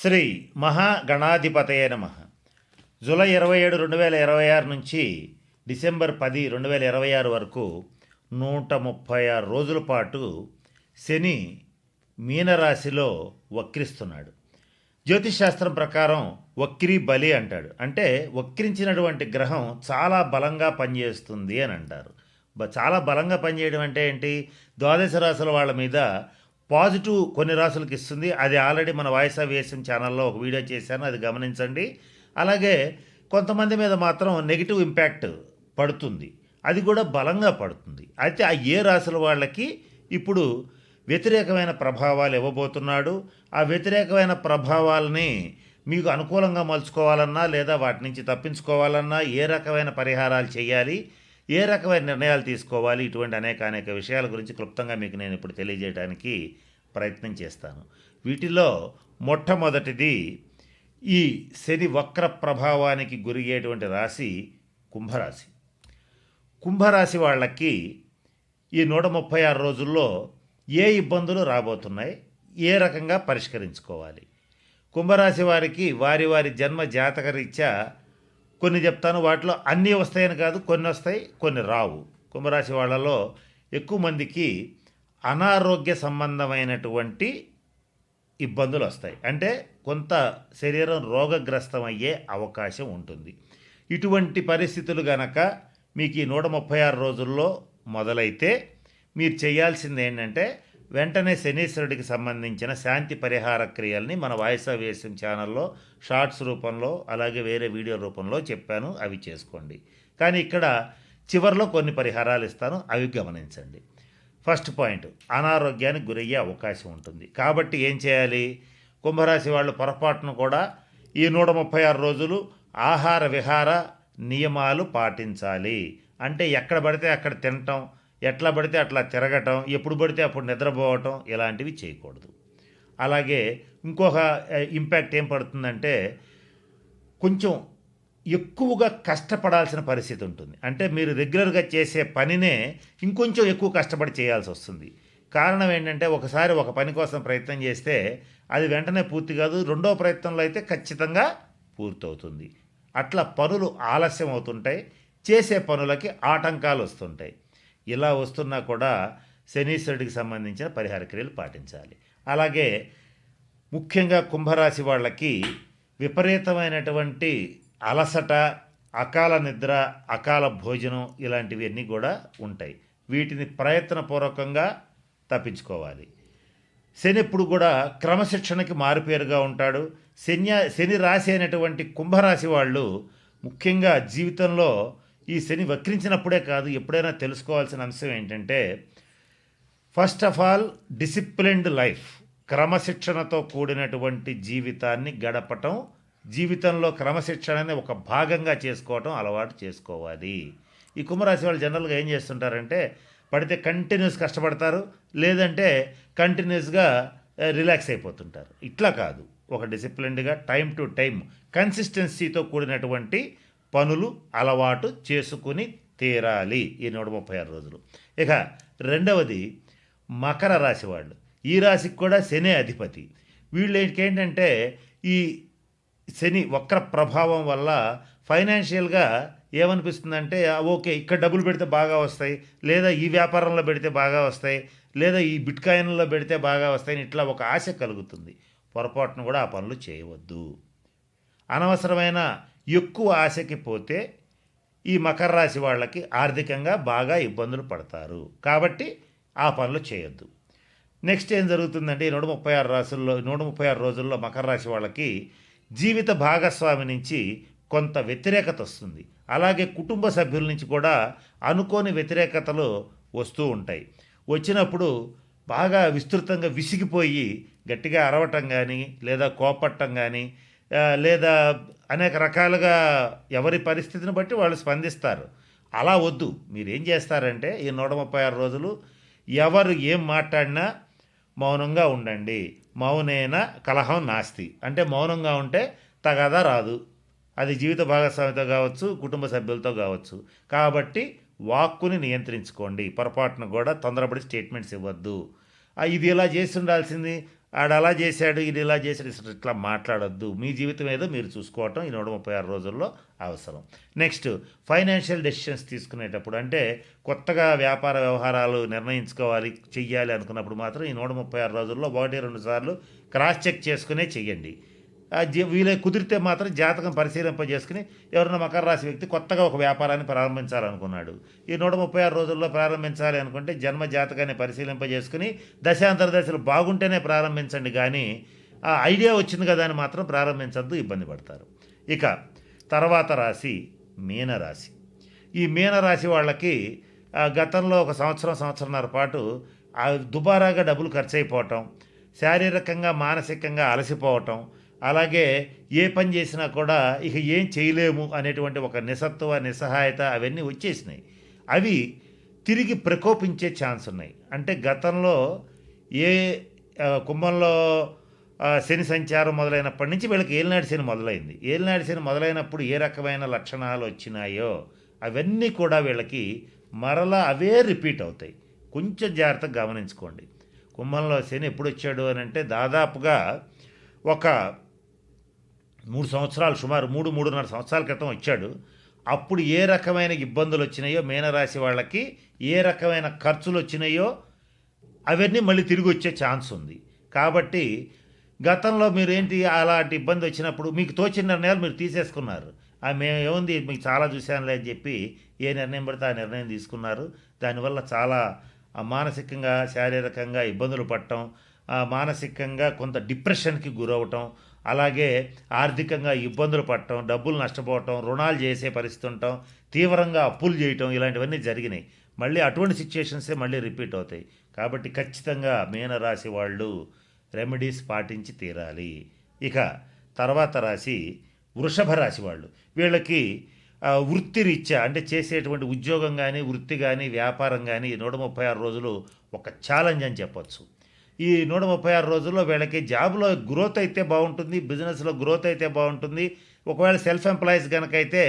శ్రీ మహాగణాధిపతయే నమ. జూలై 27, 2026 నుంచి డిసెంబర్ 10, 2026 వరకు 136 రోజుల పాటు శని మీనరాశిలో వక్రిస్తున్నాడు. జ్యోతిష్ శాస్త్రం ప్రకారం వక్రీ బలి అంటాడు. అంటే వక్రించినటువంటి గ్రహం చాలా బలంగా పనిచేస్తుంది అని అంటారు. చాలా బలంగా పనిచేయడం అంటే ఏంటి? ద్వాదశ రాశుల వాళ్ళ మీద పాజిటివ్ కొన్ని రాసులకు ఇస్తుంది. అది ఆల్రెడీ మన వాయిస్ ఆఫ్ వేసం ఛానల్లో ఒక వీడియో చేశాను, అది గమనించండి. అలాగే కొంతమంది మీద మాత్రం నెగిటివ్ ఇంపాక్ట్ పడుతుంది, అది కూడా బలంగా పడుతుంది. అయితే ఆ ఏ రాశుల వాళ్ళకి ఇప్పుడు వ్యతిరేకమైన ప్రభావాలు ఇవ్వబోతున్నాడు. ఆ వ్యతిరేకమైన ప్రభావాలని మీకు అనుకూలంగా మలుచుకోవాలన్నా లేదా వాటి నుంచి తప్పించుకోవాలన్నా ఏ రకమైన పరిహారాలు చేయాలి, ఏ రకమైన నిర్ణయాలు తీసుకోవాలి, ఇటువంటి అనేక విషయాల గురించి క్లుప్తంగా మీకు నేను ఇప్పుడు తెలియజేయడానికి ప్రయత్నం చేస్తాను. వీటిలో మొట్టమొదటిది ఈ శని వక్ర ప్రభావానికి గురయ్యేటువంటి రాశి కుంభరాశి. కుంభరాశి వాళ్ళకి ఈ 136 రోజుల్లో ఏ ఇబ్బందులు రాబోతున్నాయి, ఏ రకంగా పరిష్కరించుకోవాలి? కుంభరాశి వారికి వారి వారి జన్మ జాతక రీత్యా కొన్ని చెప్తాను. వాటిలో అన్నీ వస్తాయని కాదు, కొన్ని వస్తాయి, కొన్ని రావు. కుంభరాశి వాళ్ళలో ఎక్కువ మందికి అనారోగ్య సంబంధమైనటువంటి ఇబ్బందులు వస్తాయి. అంటే కొంత శరీరం రోగగ్రస్తమయ్యే అవకాశం ఉంటుంది. ఇటువంటి పరిస్థితులు గనక మీకు ఈ 136 రోజుల్లో మొదలైతే మీరు చేయాల్సింది ఏంటంటే వెంటనే శనీశ్వరుడికి సంబంధించిన శాంతి పరిహార క్రియల్ని మన వాయిస్ ఆఫ్ వేసం ఛానల్లో షార్ట్స్ రూపంలో అలాగే వేరే వీడియో రూపంలో చెప్పాను, అవి చేసుకోండి. కానీ ఇక్కడ చివరిలో కొన్ని పరిహారాలు ఇస్తాను, అవి గమనించండి. ఫస్ట్ పాయింట్, అనారోగ్యానికి గురయ్యే అవకాశం ఉంటుంది. కాబట్టి ఏం చేయాలి? కుంభరాశి వాళ్ళు పొరపాటును కూడా ఈ 136 రోజులు ఆహార విహార నియమాలు పాటించాలి. అంటే ఎక్కడ పడితే అక్కడ తినటం, ఎట్లా పడితే అట్లా తిరగటం, ఎప్పుడు పడితే అప్పుడు నిద్రపోవటం, ఇలాంటివి చేయకూడదు. అలాగే ఇంకొక ఇంపాక్ట్ ఏం పడుతుందంటే కొంచెం ఎక్కువగా కష్టపడాల్సిన పరిస్థితి ఉంటుంది. అంటే మీరు రెగ్యులర్గా చేసే పనినే ఇంకొంచెం ఎక్కువ కష్టపడి చేయాల్సి వస్తుంది. కారణం ఏంటంటే ఒకసారి ఒక పని కోసం ప్రయత్నం చేస్తే అది వెంటనే పూర్తి కాదు, రెండో ప్రయత్నంలో అయితే ఖచ్చితంగా పూర్తవుతుంది. అట్లా పనులు ఆలస్యం అవుతుంటాయి, చేసే పనులకి ఆటంకాలు వస్తుంటాయి. ఇలా వస్తున్నా కూడా శనీశ్వరుడికి సంబంధించిన పరిహార క్రియలు పాటించాలి. అలాగే ముఖ్యంగా కుంభరాశి వాళ్ళకి విపరీతమైనటువంటి అలసట, అకాల నిద్ర, అకాల భోజనం ఇలాంటివి అన్నీ కూడా ఉంటాయి. వీటిని ప్రయత్నపూర్వకంగా తప్పించుకోవాలి. శని ఎప్పుడు కూడా క్రమశిక్షణకి మారుపేరుగా ఉంటాడు. శని రాశి అయినటువంటి కుంభరాశి వాళ్ళు ముఖ్యంగా జీవితంలో ఈ శని వక్రించినప్పుడే కాదు, ఎప్పుడైనా తెలుసుకోవాల్సిన అంశం ఏంటంటే first of all disciplined life, క్రమశిక్షణతో కూడినటువంటి జీవితాన్ని గడపటం, జీవితంలో క్రమశిక్షణని ఒక భాగంగా చేసుకోవటం అలవాటు చేసుకోవాలి. ఈ కుంభరాశి వాళ్ళు జనరల్గా ఏం చేస్తుంటారంటే పడితే కంటిన్యూస్ కష్టపడతారు, లేదంటే కంటిన్యూస్గా రిలాక్స్ అయిపోతుంటారు. ఇట్లా కాదు, ఒక డిసిప్లిన్డ్గా టైం టు టైం కన్సిస్టెన్సీతో కూడినటువంటి పనులు అలవాటు చేసుకుని తీరాలి ఈ 136 రోజులు. ఇక రెండవది మకర రాశి వాళ్ళు. ఈ రాశికి కూడా శని అధిపతి. వీళ్ళకి ఏంటంటే ఈ శని వక్ర ప్రభావం వల్ల ఫైనాన్షియల్గా ఏమనిపిస్తుందంటే ఓకే ఇక్కడ డబ్బులు పెడితే బాగా వస్తాయి, లేదా ఈ వ్యాపారంలో పెడితే బాగా వస్తాయి, లేదా ఈ బిట్కాయిన్లో పెడితే బాగా వస్తాయని ఇట్లా ఒక ఆశ కలుగుతుంది. పొరపాటును కూడా ఆ పనులు చేయవద్దు. అనవసరమైన ఎక్కువ ఆశకి పోతే ఈ మకర రాశి వాళ్ళకి ఆర్థికంగా బాగా ఇబ్బందులు పడతారు. కాబట్టి ఆ పనులు చేయొద్దు. నెక్స్ట్ ఏం జరుగుతుందంటే ఈ 136 రోజుల్లో మకర రాశి వాళ్ళకి జీవిత భాగస్వామి నుంచి కొంత వ్యతిరేకత వస్తుంది. అలాగే కుటుంబ సభ్యుల నుంచి కూడా అనుకోని వ్యతిరేకతలు వస్తూ ఉంటాయి. వచ్చినప్పుడు బాగా విస్తృతంగా విసిగిపోయి గట్టిగా అరవటం కానీ, లేదా కోపట్టం కానీ, లేదా అనేక రకాలుగా ఎవరి పరిస్థితిని బట్టి వాళ్ళు స్పందిస్తారు. అలా వద్దు. మీరేం చేస్తారంటే ఈ 136 రోజులు ఎవరు ఏం మాట్లాడినా మౌనంగా ఉండండి. మౌనేన కలహం నాస్తి. అంటే మౌనంగా ఉంటే తగాదా రాదు. అది జీవిత భాగస్వామితో కావచ్చు, కుటుంబ సభ్యులతో కావచ్చు. కాబట్టి వాక్కుని నియంత్రించుకోండి. పొరపాటును కూడా తొందరపడి స్టేట్మెంట్స్ ఇవ్వద్దు. ఇది ఇలా చేసి ఉండాల్సింది, ఆడు అలా చేశాడు, ఇది ఇలా చేశాడు, ఇట్లా మాట్లాడొద్దు. మీ జీవితం ఏదో మీరు చూసుకోవటం ఈ 136 రోజుల్లో అవసరం. నెక్స్ట్, ఫైనాన్షియల్ డెసిషన్స్ తీసుకునేటప్పుడు, అంటే కొత్తగా వ్యాపార వ్యవహారాలు నిర్ణయించుకోవాలి, చెయ్యాలి అనుకున్నప్పుడు మాత్రం ఈ 136 రోజుల్లో 1-2 సార్లు క్రాస్ చెక్ చేసుకునే చెయ్యండి. వీలే కుదిరితే మాత్రం జాతకం పరిశీలింపజేసుకుని, ఎవరైనా మకర రాశి వ్యక్తి కొత్తగా ఒక వ్యాపారాన్ని ప్రారంభించాలనుకున్నాడు, ఈ 136 రోజుల్లో ప్రారంభించాలి అనుకుంటే జన్మ జాతకాన్ని పరిశీలింపజేసుకుని దశాంతర దశలు బాగుంటేనే ప్రారంభించండి, కానీ ఆ ఐడియా వచ్చింది కదా అని మాత్రం ప్రారంభించద్దు, ఇబ్బంది పడతారు. ఇక తర్వాత రాశి మీనరాశి. ఈ మీనరాశి వాళ్ళకి గతంలో ఒక సంవత్సరంన్నర పాటు దుబారాగా డబ్బులు ఖర్చు అయిపోవటం, శారీరకంగా మానసికంగా అలసిపోవటం, అలాగే ఏ పని చేసినా కూడా ఇక ఏం చేయలేము అనేటువంటి ఒక నిస్సహాయత అవన్నీ వచ్చేసినాయి. అవి తిరిగి ప్రకోపించే ఛాన్స్ ఉన్నాయి. అంటే గతంలో ఏ కుంభంలో శని సంచారం మొదలైనప్పటి నుంచి వీళ్ళకి ఏలినాటి శని మొదలైంది. ఏలినాటి శని మొదలైనప్పుడు ఏ రకమైన లక్షణాలు వచ్చినాయో అవన్నీ కూడా వీళ్ళకి మరలా అవే రిపీట్ అవుతాయి. కొంచెం జాగ్రత్తగా గమనించుకోండి. కుంభంలో శని ఎప్పుడు వచ్చాడు అని అంటే దాదాపుగా ఒక 3 సంవత్సరాలు, సుమారు 3-3.5 సంవత్సరాల క్రితం వచ్చాడు. అప్పుడు ఏ రకమైన ఇబ్బందులు వచ్చినాయో మీనరాశి వాళ్ళకి, ఏ రకమైన ఖర్చులు వచ్చినాయో అవన్నీ మళ్ళీ తిరిగి వచ్చే ఛాన్స్ ఉంది. కాబట్టి గతంలో మీరు ఏంటి అలాంటి ఇబ్బంది వచ్చినప్పుడు మీకు తోచిన నిర్ణయాలు మీరు తీసేసుకున్నారు. మేము ఏముంది మీకు చాలా చూశానులే అని చెప్పి ఏ నిర్ణయం పడితే ఆ నిర్ణయం తీసుకున్నారు. దానివల్ల చాలా మానసికంగా శారీరకంగా ఇబ్బందులు పడటం, మానసికంగా కొంత డిప్రెషన్కి గురవటం, అలాగే ఆర్థికంగా ఇబ్బందులు పడటం, డబ్బులు నష్టపోవటం, రుణాలు చేసే పరిస్థితి ఉండటం, తీవ్రంగా అప్పులు చేయటం, ఇలాంటివన్నీ జరిగినాయి. మళ్ళీ అటువంటి సిచ్యుయేషన్సే మళ్ళీ రిపీట్ అవుతాయి. కాబట్టి ఖచ్చితంగా మీనరాశి వాళ్ళు రెమెడీస్ పాటించి తీరాలి. ఇక తర్వాత రాశి వృషభ రాశి వాళ్ళు. వీళ్ళకి వృత్తిరీత్యా, అంటే చేసేటువంటి ఉద్యోగం కానీ వృత్తి కానీ వ్యాపారం కానీ 136 రోజులు ఒక ఛాలెంజ్ అని చెప్పొచ్చు. ఈ 136 రోజుల్లో వీళ్ళకి జాబ్లో గ్రోత్ అయితే బాగుంటుంది, బిజినెస్లో గ్రోత్ అయితే బాగుంటుంది. ఒకవేళ సెల్ఫ్ ఎంప్లాయీస్ కనుకైతే,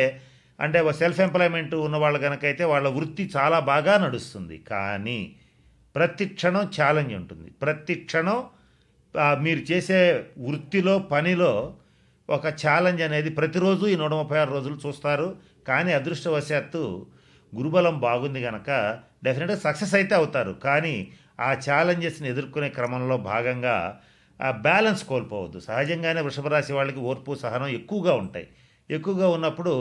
అంటే సెల్ఫ్ ఎంప్లాయ్మెంట్ ఉన్న వాళ్ళు కనుకైతే వాళ్ళ వృత్తి చాలా బాగా నడుస్తుంది. కానీ ప్రతి క్షణం ఛాలెంజ్ ఉంటుంది. ప్రతి క్షణం మీరు చేసే వృత్తిలో పనిలో ఒక ఛాలెంజ్ అనేది ప్రతిరోజు ఈ 136 రోజులు చూస్తారు. కానీ అదృష్టవశాత్తు గురుబలం బాగుంది కనుక డెఫినెట్గా సక్సెస్ అయితే అవుతారు. కానీ ఆ ఛాలెంజెస్ని ఎదుర్కొనే క్రమంలో భాగంగా బ్యాలెన్స్ కోల్పోవద్దు. సహజంగానే వృషభ రాశి వాళ్ళకి ఓర్పు సహనం ఎక్కువగా ఉంటాయి. ఎక్కువగా ఉన్నప్పుడు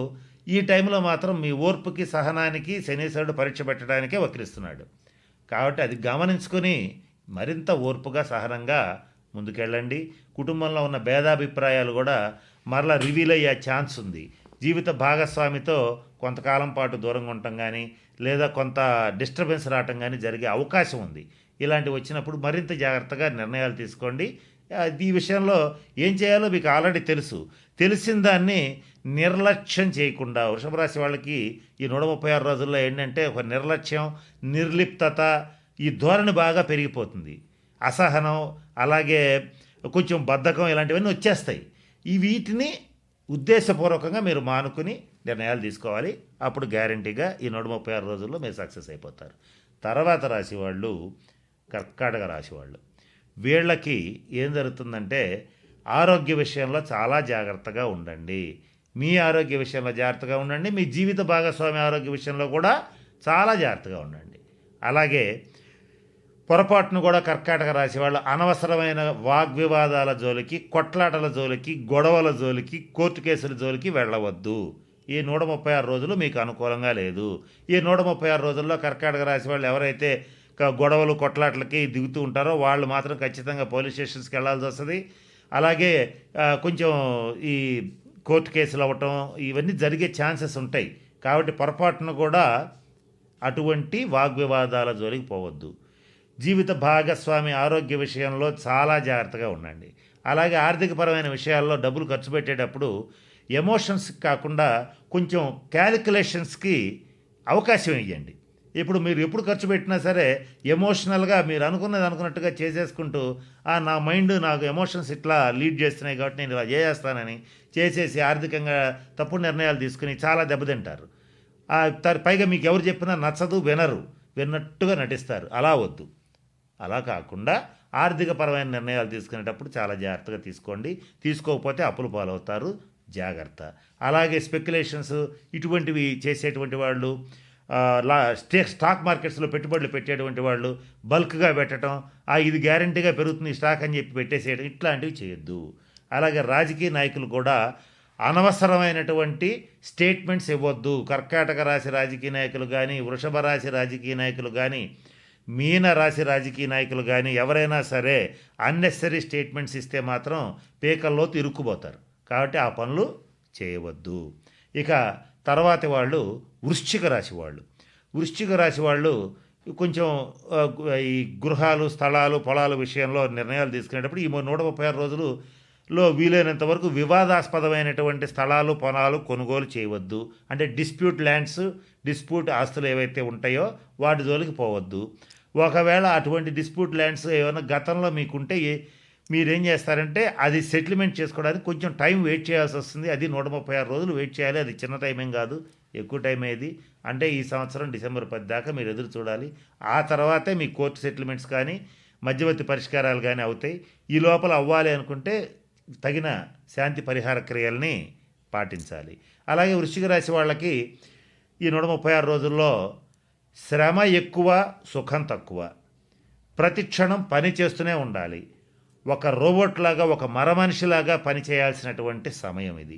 ఈ టైంలో మాత్రం మీ ఓర్పుకి సహనానికి శనీశ్వరుడు పరీక్ష పెట్టడానికే వక్రిస్తున్నాడు. కాబట్టి అది గమనించుకొని మరింత ఓర్పుగా సహనంగా ముందుకెళ్ళండి. కుటుంబంలో ఉన్న భేదాభిప్రాయాలు కూడా మరలా రివీల్ అయ్యే ఛాన్స్ ఉంది. జీవిత భాగస్వామితో కొంతకాలం పాటు దూరంగా ఉండటం కానీ, లేదా కొంత డిస్టర్బెన్స్ రావటం కానీ జరిగే అవకాశం ఉంది. ఇలాంటివి వచ్చినప్పుడు మరింత జాగ్రత్తగా నిర్ణయాలు తీసుకోండి. ఈ విషయంలో ఏం చేయాలో మీకు ఆల్రెడీ తెలుసు. తెలిసిన దాన్ని నిర్లక్ష్యం చేయకుండా, వృషభ రాశి వాళ్ళకి ఈ 136 రోజుల్లో ఏంటంటే ఒక నిర్లక్ష్యం, నిర్లిప్తత, ఈ ధోరణి బాగా పెరిగిపోతుంది. అసహనం, అలాగే కొంచెం బద్ధకం, ఇలాంటివన్నీ వచ్చేస్తాయి. వీటిని ఉద్దేశపూర్వకంగా మీరు మానుకుని నిర్ణయాలు తీసుకోవాలి. అప్పుడు గ్యారంటీగా ఈ 136 రోజుల్లో మీరు సక్సెస్ అయిపోతారు. తర్వాత రాశి వాళ్ళు కర్కాటక రాశి వాళ్ళు. వీళ్ళకి ఏం జరుగుతుందంటే ఆరోగ్య విషయంలో చాలా జాగ్రత్తగా ఉండండి. మీ ఆరోగ్య విషయంలో జాగ్రత్తగా ఉండండి. మీ జీవిత భాగస్వామి ఆరోగ్య విషయంలో కూడా చాలా జాగ్రత్తగా ఉండండి. అలాగే పొరపాటును కూడా కర్కాటక రాశి వాళ్ళు అనవసరమైన వాగ్వివాదాల జోలికి, కొట్లాటల జోలికి, గొడవల జోలికి, కోర్టు కేసుల జోలికి వెళ్ళవద్దు. ఈ 136 రోజులు మీకు అనుకూలంగా లేదు. ఈ 136 రోజుల్లో కర్కాటక రాశి వాళ్ళు ఎవరైతే గొడవలు కొట్లాటలకి దిగుతూ ఉంటారో వాళ్ళు మాత్రం ఖచ్చితంగా పోలీస్ స్టేషన్స్కి వెళ్ళాల్సి వస్తుంది. అలాగే కొంచెం ఈ కోర్టు కేసులు అవ్వటం ఇవన్నీ జరిగే ఛాన్సెస్ ఉంటాయి. కాబట్టి పొరపాటును కూడా అటువంటి వాగ్వివాదాల జోలికి పోవద్దు. జీవిత భాగస్వామి ఆరోగ్య విషయంలో చాలా జాగ్రత్తగా ఉండండి. అలాగే ఆర్థికపరమైన విషయాల్లో డబ్బులు ఖర్చు పెట్టేటప్పుడు ఎమోషన్స్ కాకుండా కొంచెం క్యాలిక్యులేషన్స్కి అవకాశం ఇవ్వండి. ఇప్పుడు మీరు ఎప్పుడు ఖర్చు పెట్టినా సరే ఎమోషనల్గా మీరు అనుకున్నది అనుకున్నట్టుగా చేసేసుకుంటూ నా మైండ్ నాకు ఎమోషన్స్ ఇట్లా లీడ్ చేస్తున్నాయి కాబట్టి నేను ఇలా చేస్తానని చేసేసి ఆర్థికంగా తప్పుడు నిర్ణయాలు తీసుకుని చాలా దెబ్బతింటారు. పైగా మీకు ఎవరు చెప్పినా నచ్చదు, వినరు, విన్నట్టుగా నటిస్తారు. అలా వద్దు. అలా కాకుండా ఆర్థికపరమైన నిర్ణయాలు తీసుకునేటప్పుడు చాలా జాగ్రత్తగా తీసుకోండి. తీసుకోకపోతే అప్పుల పాలవుతారు, జాగ్రత్త. అలాగే స్పెక్యులేషన్స్ ఇటువంటివి చేసేటువంటి వాళ్ళు, స్టాక్ మార్కెట్స్లో పెట్టుబడులు పెట్టేటువంటి వాళ్ళు బల్క్గా పెట్టడం, ఇది గ్యారంటీగా పెరుగుతుంది స్టాక్ అని చెప్పి పెట్టేసేయడం, ఇట్లాంటివి చేయొద్దు. అలాగే రాజకీయ నాయకులు కూడా అనవసరమైనటువంటి స్టేట్మెంట్స్ ఇవ్వద్దు. కర్కాటక రాశి రాజకీయ నాయకులు కానీ, వృషభ రాశి రాజకీయ నాయకులు కానీ, మీన రాశి రాజకీయ నాయకులు కానీ ఎవరైనా సరే అన్నెసరీ స్టేట్మెంట్స్ ఇస్తే మాత్రం పీకల్లోతు ఇరుక్కుపోతారు. కాబట్టి ఆ పనులు చేయవద్దు. ఇక తర్వాతి వాళ్ళు వృశ్చిక రాశి వాళ్ళు కొంచెం ఈ గృహాలు, స్థలాలు, పొలాల విషయంలో నిర్ణయాలు తీసుకునేటప్పుడు ఈ 136 రోజులలో వీలైనంత వరకు వివాదాస్పదమైనటువంటి స్థలాలు, పొలాలు కొనుగోలు చేయవద్దు. అంటే డిస్ప్యూట్ ఆస్తులు ఏవైతే ఉంటాయో వాటి జోలికి పోవద్దు. ఒకవేళ అటువంటి డిస్ప్యూట్ ల్యాండ్స్ ఏమైనా గతంలో మీకుంటే మీరేం చేస్తారంటే అది సెటిల్మెంట్ చేసుకోవడానికి కొంచెం టైం వెయిట్ చేయాల్సి వస్తుంది. అది 136 రోజులు వెయిట్ చేయాలి. అది చిన్న టైం ఏం కాదు, ఎక్కువ టైం ఏది అంటే ఈ సంవత్సరం డిసెంబర్ 10 దాకా మీరు ఎదురు చూడాలి. ఆ తర్వాతే మీ కోర్టు సెటిల్మెంట్స్ కానీ, మధ్యవర్తి పరిష్కారాలు కానీ అవుతాయి. ఈ లోపల అవ్వాలి అనుకుంటే తగిన శాంతి పరిహార క్రియల్ని పాటించాలి. అలాగే వృశ్చిక రాశి వాళ్ళకి ఈ 136 రోజుల్లో శ్రమ ఎక్కువ, సుఖం తక్కువ. ప్రతి క్షణం పని చేస్తూనే ఉండాలి. ఒక రోబోట్ లాగా, ఒక మరమనిషిలాగా పని చేయాల్సినటువంటి సమయం ఇది.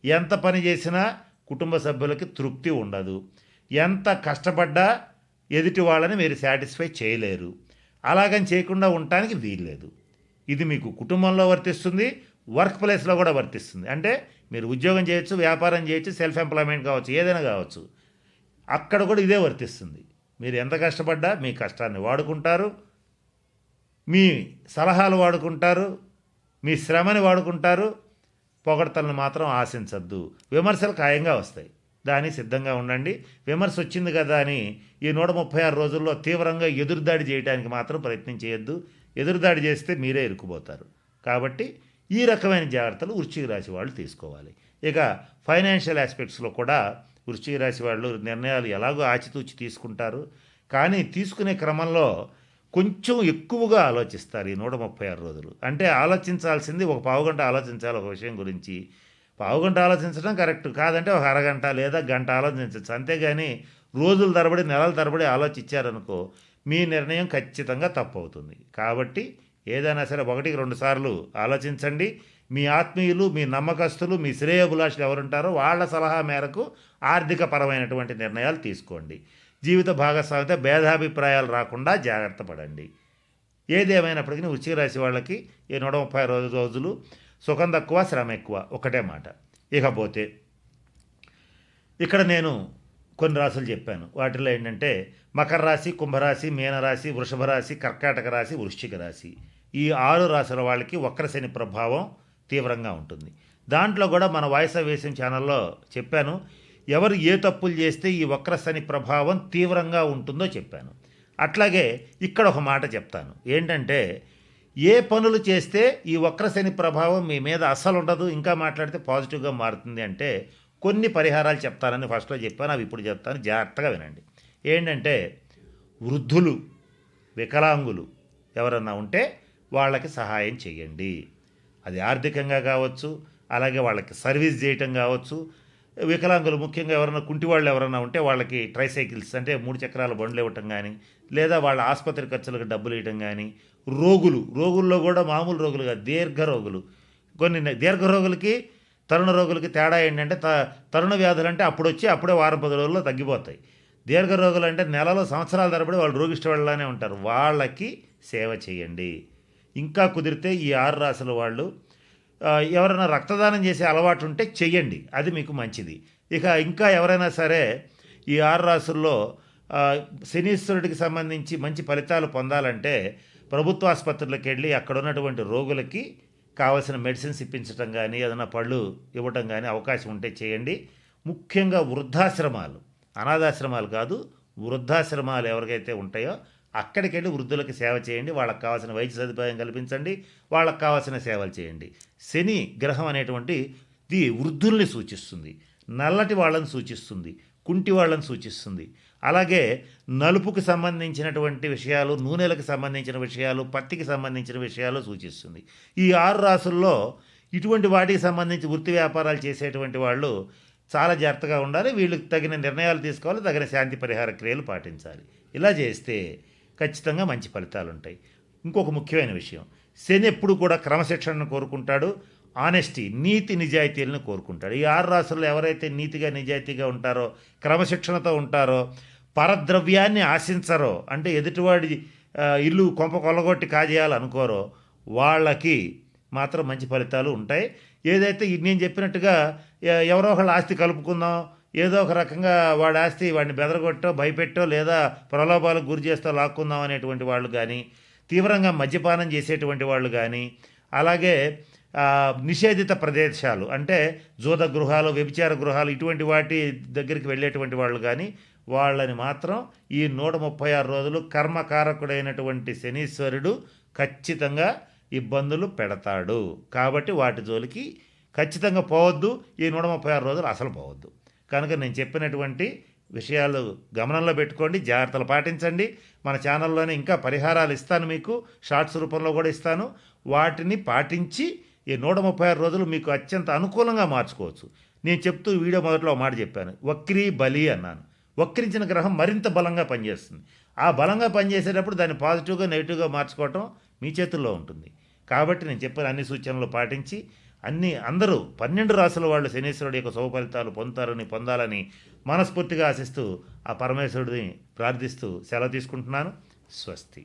ఎంత పని చేసినా కుటుంబ సభ్యులకి తృప్తి ఉండదు. ఎంత కష్టపడ్డా ఎదుటి వాళ్ళని మీరు సాటిస్ఫై చేయలేరు. అలాగని చేయకుండా ఉండటానికి వీల్లేదు. ఇది మీకు కుటుంబంలో వర్తిస్తుంది, వర్క్ ప్లేస్లో కూడా వర్తిస్తుంది. అంటే మీరు ఉద్యోగం చేయొచ్చు, వ్యాపారం చేయొచ్చు, సెల్ఫ్ ఎంప్లాయ్మెంట్ కావచ్చు, ఏదైనా కావచ్చు, అక్కడ కూడా ఇదే వర్తిస్తుంది. మీరు ఎంత కష్టపడ్డా మీ కష్టాన్ని వాడుకుంటారు, మీ సలహాలు వాడుకుంటారు, మీ శ్రమని వాడుకుంటారు. పొగడ్తలను మాత్రం ఆశించద్దు. విమర్శలు ఖాయంగా వస్తాయి, దానికి సిద్ధంగా ఉండండి. విమర్శ వచ్చింది కదా అని ఈ 136 రోజుల్లో తీవ్రంగా ఎదురుదాడి చేయడానికి మాత్రం ప్రయత్నం చేయొద్దు. ఎదురుదాడి చేస్తే మీరే ఇరుక్కుపోతారు. కాబట్టి ఈ రకమైన జాగ్రత్తలు వృశ్చిక రాశి వాళ్ళు తీసుకోవాలి. ఇక ఫైనాన్షియల్ ఆస్పెక్ట్స్లో కూడా వృశ్చిక రాశి వాళ్ళు నిర్ణయాలు ఎలాగో ఆచితూచి తీసుకుంటారు. కానీ తీసుకునే క్రమంలో కొంచెం ఎక్కువగా ఆలోచిస్తారు ఈ 136 రోజులు. అంటే ఆలోచించాల్సింది ఒక పావుగంట ఆలోచించాలి ఒక విషయం గురించి. పావుగంట ఆలోచించడం కరెక్ట్ కాదంటే ఒక అరగంట లేదా గంట ఆలోచించవచ్చు. అంతేగాని రోజుల తరబడి, నెలల తరబడి ఆలోచించారనుకో మీ నిర్ణయం ఖచ్చితంగా తప్పు అవుతుంది. కాబట్టి ఏదైనా సరే 1-2 సార్లు ఆలోచించండి. మీ ఆత్మీయులు, మీ నమ్మకస్తులు, మీ శ్రేయోభిలాషులు ఎవరుంటారో వాళ్ళ సలహా మేరకు ఆర్థికపరమైనటువంటి నిర్ణయాలు తీసుకోండి. జీవిత భాగస్వామితో భేదాభిప్రాయాలు రాకుండా జాగ్రత్త పడండి. ఏదేమైనప్పటికీ వృశ్చిక రాశి వాళ్ళకి ఈ 136 రోజులు సుఖం తక్కువ, శ్రమ ఎక్కువ, ఒకటే మాట. ఇకపోతే ఇక్కడ నేను కొన్ని రాశులు చెప్పాను. వాటిలో ఏంటంటే మకర రాశి, కుంభరాశి, మీనరాశి, వృషభ రాశి, కర్కాటక రాశి, వృశ్చిక రాశి. ఈ 6 రాశుల వాళ్ళకి వక్రశని ప్రభావం తీవ్రంగా ఉంటుంది. దాంట్లో కూడా మన వాయిస్ ఆఫ్ వేసిన ఛానల్లో చెప్పాను, ఎవరు ఏ తప్పులు చేస్తే ఈ వక్రశని ప్రభావం తీవ్రంగా ఉంటుందో చెప్పాను. అట్లాగే ఇక్కడ ఒక మాట చెప్తాను. ఏంటంటే ఏ పనులు చేస్తే ఈ వక్రశని ప్రభావం మీ మీద అస్సలు ఉండదు, ఇంకా మాట్లాడితే పాజిటివ్గా మారుతుంది అంటే కొన్ని పరిహారాలు చెప్తానని ఫస్ట్లో చెప్పాను, అవి ఇప్పుడు చెప్తాను, జాగ్రత్తగా వినండి. ఏంటంటే వృద్ధులు, వికలాంగులు ఎవరన్నా ఉంటే వాళ్ళకి సహాయం చేయండి. అది ఆర్థికంగా కావచ్చు, అలాగే వాళ్ళకి సర్వీస్ చేయటం కావచ్చు. వికలాంగులు ముఖ్యంగా ఎవరైనా కుంటివాళ్ళు ఎవరైనా ఉంటే వాళ్ళకి ట్రైసైకిల్స్ అంటే 3 చక్రాల బండ్లు ఇవ్వటం కానీ, లేదా వాళ్ళ ఆసుపత్రి ఖర్చులకు డబ్బులు ఇవ్వటం కానీ. రోగుల్లో కూడా మామూలు రోగులు కాదు, దీర్ఘ రోగులు. కొన్ని దీర్ఘ రోగులకి, తరుణ రోగులకి తేడా ఏంటంటే తరుణ వ్యాధులు అంటే అప్పుడే వారం 10 రోజుల్లో తగ్గిపోతాయి. దీర్ఘ రోగులు అంటే నెలలో, సంవత్సరాల తరబడి వాళ్ళు రోగిష్టి వాళ్ళనే ఉంటారు. వాళ్ళకి సేవ చేయండి. ఇంకా కుదిరితే ఈ 6 రాశుల వాళ్ళు ఎవరైనా రక్తదానం చేసే అలవాటు ఉంటే చెయ్యండి, అది మీకు మంచిది. ఇక ఇంకా ఎవరైనా సరే ఈ 6 రాశుల్లో శనీశ్వరుడికి సంబంధించి మంచి ఫలితాలు పొందాలంటే ప్రభుత్వ ఆసుపత్రులకు వెళ్ళి అక్కడ ఉన్నటువంటి రోగులకి కావాల్సిన మెడిసిన్స్ ఇప్పించడం కానీ, ఏదైనా పళ్ళు ఇవ్వటం కానీ అవకాశం ఉంటే చేయండి. ముఖ్యంగా వృద్ధాశ్రమాలు, అనాథాశ్రమాలు కాదు, వృద్ధాశ్రమాలు ఎవరికైతే ఉంటాయో అక్కడికి వెళ్ళి వృద్ధులకి సేవ చేయండి. వాళ్ళకి కావాల్సిన వైద్య సదుపాయం కల్పించండి, వాళ్ళకి కావాల్సిన సేవలు చేయండి. శని గ్రహం అనేటువంటిది వృద్ధుల్ని సూచిస్తుంది, నల్లటి వాళ్ళని సూచిస్తుంది, కుంటి వాళ్ళని సూచిస్తుంది. అలాగే నలుపుకి సంబంధించినటువంటి విషయాలు, నూనెలకు సంబంధించిన విషయాలు, పత్తికి సంబంధించిన విషయాలు సూచిస్తుంది. ఈ 6 రాసుల్లో ఇటువంటి వాటికి సంబంధించి వృత్తి వ్యాపారాలు చేసేటువంటి వాళ్ళు చాలా జాగ్రత్తగా ఉండాలి. వీళ్ళకి తగిన నిర్ణయాలు తీసుకోవాలి, తగిన శాంతి పరిహార క్రియలు పాటించాలి. ఇలా చేస్తే ఖచ్చితంగా మంచి ఫలితాలు ఉంటాయి. ఇంకొక ముఖ్యమైన విషయం, శని ఎప్పుడు కూడా క్రమశిక్షణను కోరుకుంటాడు, ఆనెస్టీ, నీతి నిజాయితీలను కోరుకుంటాడు. ఈ 6 రాసుల్లో ఎవరైతే నీతిగా నిజాయితీగా ఉంటారో, క్రమశిక్షణతో ఉంటారో, పరద్రవ్యాన్ని ఆశించరో, అంటే ఎదుటివాడి ఇల్లు కొంప కొల్లగొట్టి కాజేయాలనుకోరో, వాళ్ళకి మాత్రం మంచి ఫలితాలు ఉంటాయి. ఏదైతే నేను చెప్పినట్టుగా ఎవరో ఒకళ్ళ ఆస్తి కలుపుకుందాం, ఏదో ఒక రకంగా వాడి ఆస్తి వాడిని బెదరగొట్టో, భయపెట్టో, లేదా ప్రలోభాలకు గురి చేస్తూ లాక్కుందాం అనేటువంటి వాళ్ళు కానీ, తీవ్రంగా మద్యపానం చేసేటువంటి వాళ్ళు కానీ, అలాగే నిషేధిత ప్రదేశాలు అంటే జూద గృహాలు, వ్యభిచార గృహాలు, ఇటువంటి వాటి దగ్గరికి వెళ్ళేటువంటి వాళ్ళు కానీ, వాళ్ళని మాత్రం ఈ 136 రోజులు కర్మకారకుడైనటువంటి శనీశ్వరుడు ఖచ్చితంగా ఇబ్బందులు పెడతాడు. కాబట్టి వాటి జోలికి ఖచ్చితంగా పోవద్దు. ఈ 136 రోజులు అసలు పోవద్దు. కనుక నేను చెప్పినటువంటి విషయాలు గమనంలో పెట్టుకోండి, జాగ్రత్తలు పాటించండి. మన ఛానల్లోనే ఇంకా పరిహారాలు ఇస్తాను, మీకు షార్ట్స్ రూపంలో కూడా ఇస్తాను. వాటిని పాటించి ఈ 136 రోజులు మీకు అత్యంత అనుకూలంగా మార్చుకోవచ్చు. నేను చెప్తూ వీడియో మొదట్లో ఒక మాట చెప్పాను, వక్రీ బలి అన్నాను. వక్రించిన గ్రహం మరింత బలంగా పనిచేస్తుంది. ఆ బలంగా పనిచేసేటప్పుడు దాన్ని పాజిటివ్గా నెగిటివ్గా మార్చుకోవటం మీ చేతుల్లో ఉంటుంది. కాబట్టి నేను చెప్పిన అన్ని సూచనలు పాటించి అందరూ 12 రాసుల వాళ్ళు శనీశ్వరుడు యొక్క శుభ ఫలితాలు పొందాలని మనస్ఫూర్తిగా ఆశిస్తూ ఆ పరమేశ్వరుడిని ప్రార్థిస్తూ సెలవు తీసుకుంటున్నాను. స్వస్తి.